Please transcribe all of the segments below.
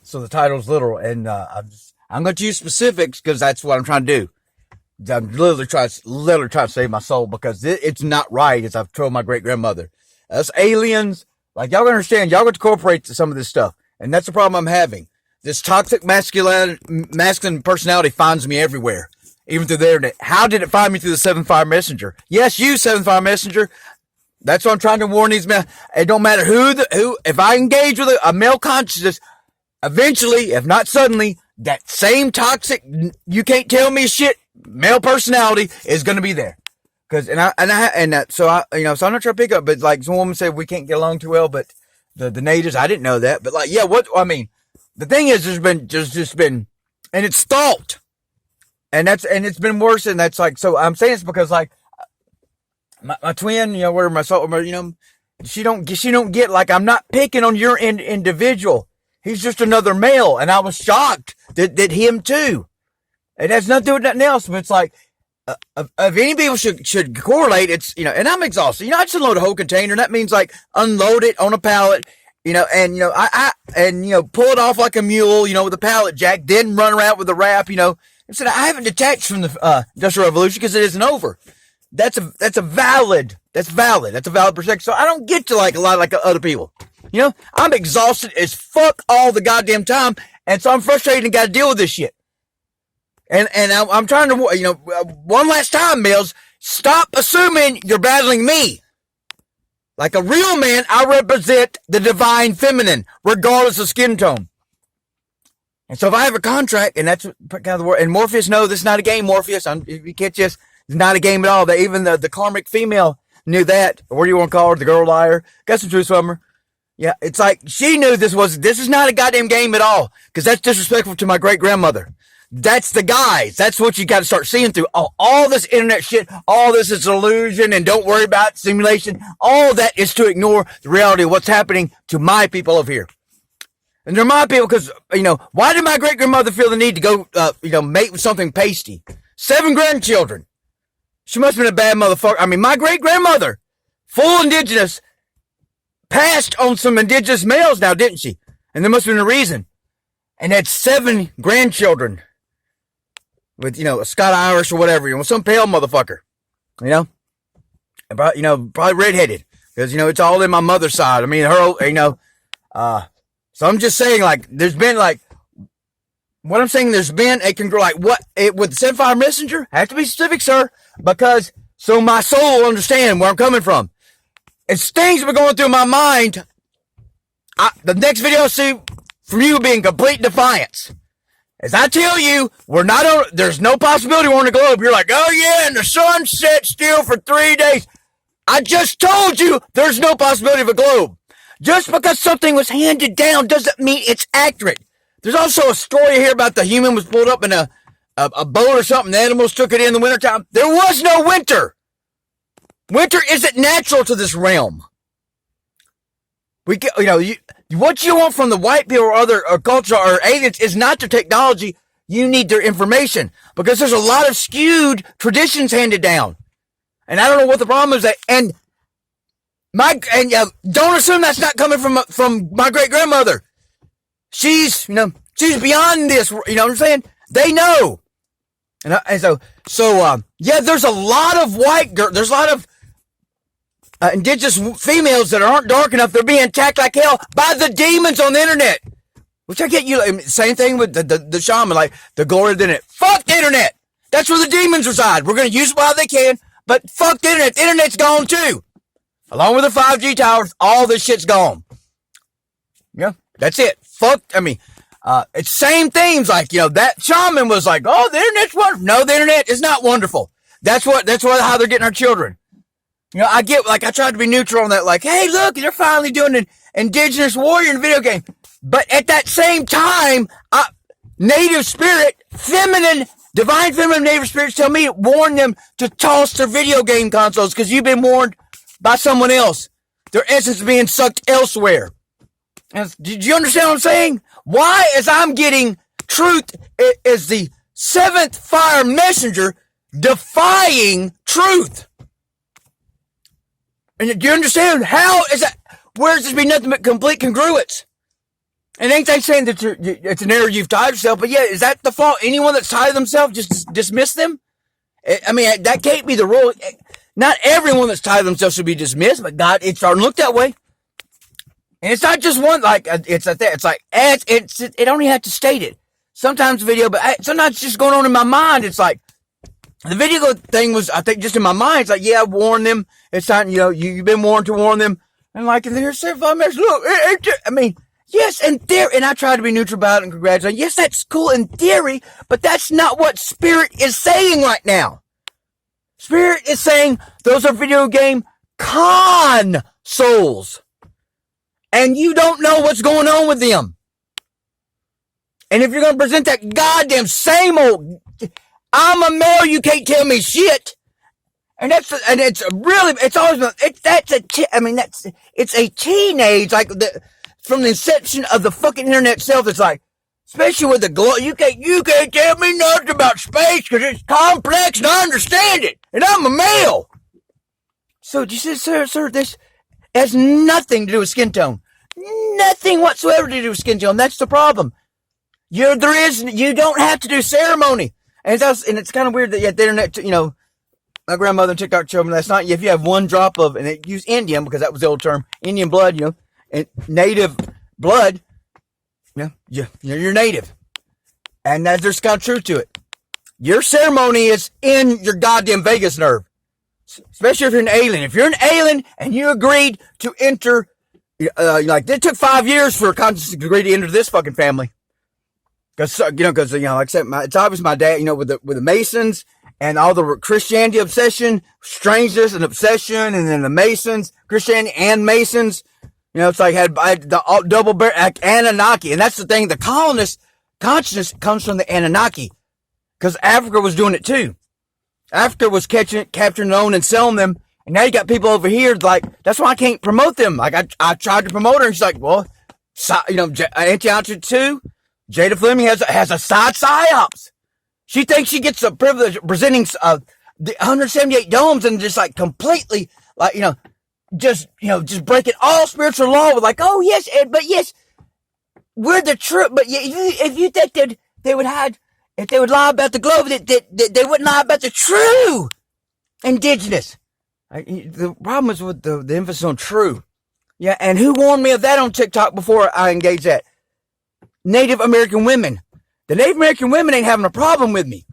So the title's literal, and I'm going to use specifics because that's what I'm trying to do. I'm literally trying to save my soul because it's not right, as I've told my great grandmother. Us aliens, like y'all understand, y'all got to cooperate to some of this stuff, and that's the problem I'm having. This toxic masculine personality finds me everywhere, even through the internet. How did it find me through the Seventh Fire Messenger? Yes, you, Seventh Fire Messenger. That's what I'm trying to warn these men. It don't matter who. If I engage with a male consciousness, eventually, if not suddenly, that same toxic, you can't tell me shit, male personality is going to be there. So I'm not trying to pick up, but like some woman said, we can't get along too well, but the natives, I didn't know that, but like, yeah, the thing is, there's just been, and it's thought, and it's been worse, and that's like, so I'm saying it's because like, my twin, where my soul, she don't get, like, I'm not picking on your individual. He's just another male, and I was shocked that him too. It has nothing to do with nothing else, but it's like, if any people should correlate, it's, and I'm exhausted. I just unload a whole container. That means like unload it on a pallet, and, pull it off like a mule, with a pallet jack, then run around with a wrap, and said, I haven't detached from the, Industrial Revolution because it isn't over. That's a valid perspective. So I don't get to like a lot of like other people. I'm exhausted as fuck all the goddamn time. And so I'm frustrated and got to deal with this shit. And I'm trying to, one last time, males, stop assuming you're battling me. Like a real man, I represent the divine feminine, regardless of skin tone. And so if I have a contract, and that's kind of the word, and Morpheus, no, this is not a game, Morpheus. If you catch this, it's not a game at all. Even the karmic female knew that. Or what do you want to call her? The girl liar. Got some truth from her. Yeah, it's like she knew this is not a goddamn game at all. Because that's disrespectful to my great grandmother. That's the guys. That's what you got to start seeing through. All this internet shit, all this is illusion, and don't worry about simulation. All that is to ignore the reality of what's happening to my people over here. And they're my people because, why did my great grandmother feel the need to go, mate with something pasty? 7 grandchildren. She must have been a bad motherfucker. I mean, my great grandmother, full indigenous, passed on some indigenous males now, didn't she? And there must have been a reason. And had 7 grandchildren with, a Scott Irish or whatever, some pale motherfucker, and probably redheaded because, it's all in my mother's side. I mean, so I'm just saying, like, there's been like, what I'm saying, there's been with the Seventh Fire Messenger, I have to be specific, sir, because so my soul will understand where I'm coming from. It's things have been going through my mind. The next video I'll see from you will be in complete defiance. As I tell you, there's no possibility we're on the globe. You're like, oh yeah, and the sun set still for 3 days. I just told you there's no possibility of a globe. Just because something was handed down doesn't mean it's accurate. There's also a story here about the human was pulled up in a boat or something. The animals took it in the wintertime. There was no winter. Winter isn't natural to this realm. What you want from the white people or other culture or aliens is not their technology. You need their information because there's a lot of skewed traditions handed down. And I don't know what the problem is. Don't assume that's not coming from my great grandmother. She's beyond this. You know what I'm saying? They know. There's a lot of white girls. There's a lot of indigenous females that aren't dark enough. They're being attacked like hell by the demons on the internet. Which I get same thing with the shaman, like the glory of the internet. Fuck the internet. That's where the demons reside. We're going to use it while they can, but fuck the internet. The internet's gone too. Along with the 5G towers, all this shit's gone. Yeah, that's it. It's same things like, that shaman was like, oh, the internet's wonderful. No, the internet is not wonderful. That's how they're getting our children. I tried to be neutral on that, like, hey, look, they're finally doing an indigenous warrior in a video game. But at that same time, native spirit, divine feminine native spirits warn them to toss their video game consoles because you've been warned by someone else. Their essence is being sucked elsewhere. Did you understand what I'm saying? Why, as I'm getting truth, is the 7th Fire Messenger defying truth? And do you understand? How is that? Where does this be nothing but complete congruence? And ain't they saying that it's an error you've tied yourself? But yeah, is that the fault? Anyone that's tied themselves, just dismiss them? I mean, that can't be the rule. Not everyone that's tied themselves should be dismissed, but God, it's starting to look that way. And it's not just one, like, it's like that. It's like, it don't even have to state it. Sometimes video, but sometimes it's just going on in my mind. It's like, the video thing was, I think, just in my mind. It's like, yeah, warn them. It's time, you've been warned to warn them. And like, and there's 75 minutes. Look, I mean, yes, in theory, and I try to be neutral about it and congratulate. Yes, that's cool in theory, but that's not what Spirit is saying right now. Spirit is saying those are video game consoles. And you don't know what's going on with them. And if you're going to present that goddamn same old, I'm a male, you can't tell me shit. And it's a teenage, like, from the inception of the fucking internet itself, it's like, especially with the glow, you can't tell me nothing about space because it's complex and I understand it. And I'm a male. So, you said, sir, this has nothing to do with skin tone. Nothing whatsoever to do with skin tone. That's the problem. You don't have to do ceremony. And it's kind of weird that the internet, my grandmother and TikTok showed me last night, if you have one drop of, and it used Indian because that was the old term, Indian blood, and native blood, you're native. And there's kind of truth to it. Your ceremony is in your goddamn vagus nerve. Especially if you're an alien. If you're an alien and you agreed to enter, it took 5 years for a conscious to agree to enter this fucking family. Because, like I said, it's obvious my dad, with the Masons and all the Christianity obsession, strangeness and obsession, and then the Masons, Christianity and Masons, it's like had the double bear, like Anunnaki. And that's the thing, the colonist consciousness comes from the Anunnaki. Because Africa was doing it too. Africa was capturing their own and selling them. And now you got people over here, like, that's why I can't promote them. Like, I tried to promote her, and she's like, well, Auntie 2, Jada Fleming has a side psyops. She thinks she gets the privilege of presenting the 178 domes and just like completely, like, just breaking all spiritual law with like, oh yes, but yes, we're the truth. But if you think that they would hide, if they would lie about the globe, they wouldn't lie about the true indigenous. The problem is with the emphasis on true. Yeah, and who warned me of that on TikTok before I engaged that? Native American women. The Native American women ain't having a problem with me.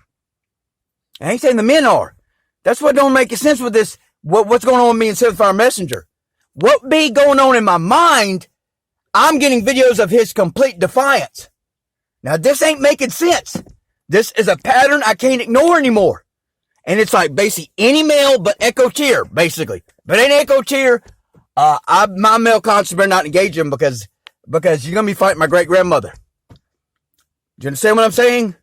I ain't saying the men are. That's what don't make sense with this. What's going on with me and Seventh Fire Messenger? What be going on in my mind? I'm getting videos of his complete defiance. Now this ain't making sense. This is a pattern I can't ignore anymore. And it's like basically any male but Echo Tier, basically. But ain't Echo Tier, my male conscience better not engage him because you're gonna be fighting my great grandmother. Do you understand what I'm saying?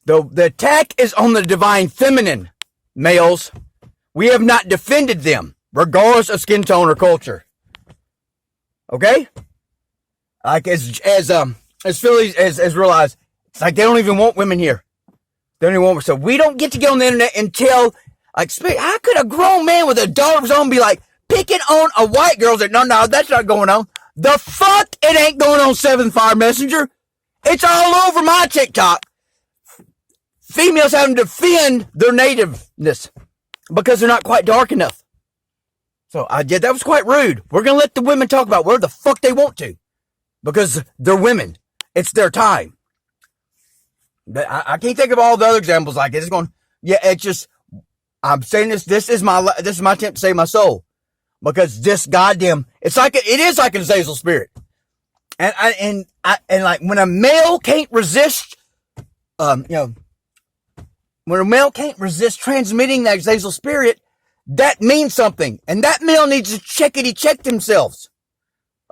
The attack is on the divine feminine males. We have not defended them, regardless of skin tone or culture. Okay? Like as Philly as realized, it's like they don't even want women here. They don't even want. So we don't get to get on the internet until how could a grown man with a daughter of his own be like picking on a white girl? That no, that's not going on. The fuck it ain't going on Seventh Fire Messenger. It's all over my TikTok. Females having to defend their nativeness because they're not quite dark enough. So that was quite rude. We're going to let the women talk about where the fuck they want to because they're women. It's their time. But I can't think of all the other examples like it. It's going, it's just, I'm saying this is my attempt to save my soul because this goddamn, it is like an Azazel spirit. And like when a male can't resist, when a male can't resist transmitting that Azazel spirit, that means something. And that male needs to check themselves.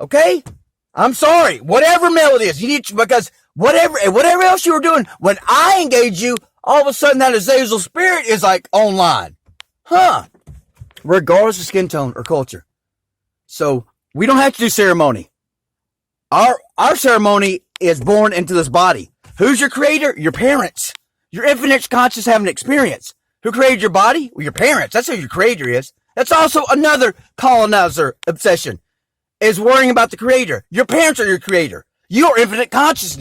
Okay? I'm sorry. Whatever male it is, you need to, because whatever else you were doing, when I engage you, all of a sudden that Azazel spirit is like online. Huh. Regardless of skin tone or culture. So we don't have to do ceremony. Our ceremony is born into this body. Who's your creator? Your parents. Your infinite conscious having experience. Who created your body? Well, your parents. That's who your creator is. That's also another colonizer obsession, is worrying about the creator. Your parents are your creator. You are infinite consciousness.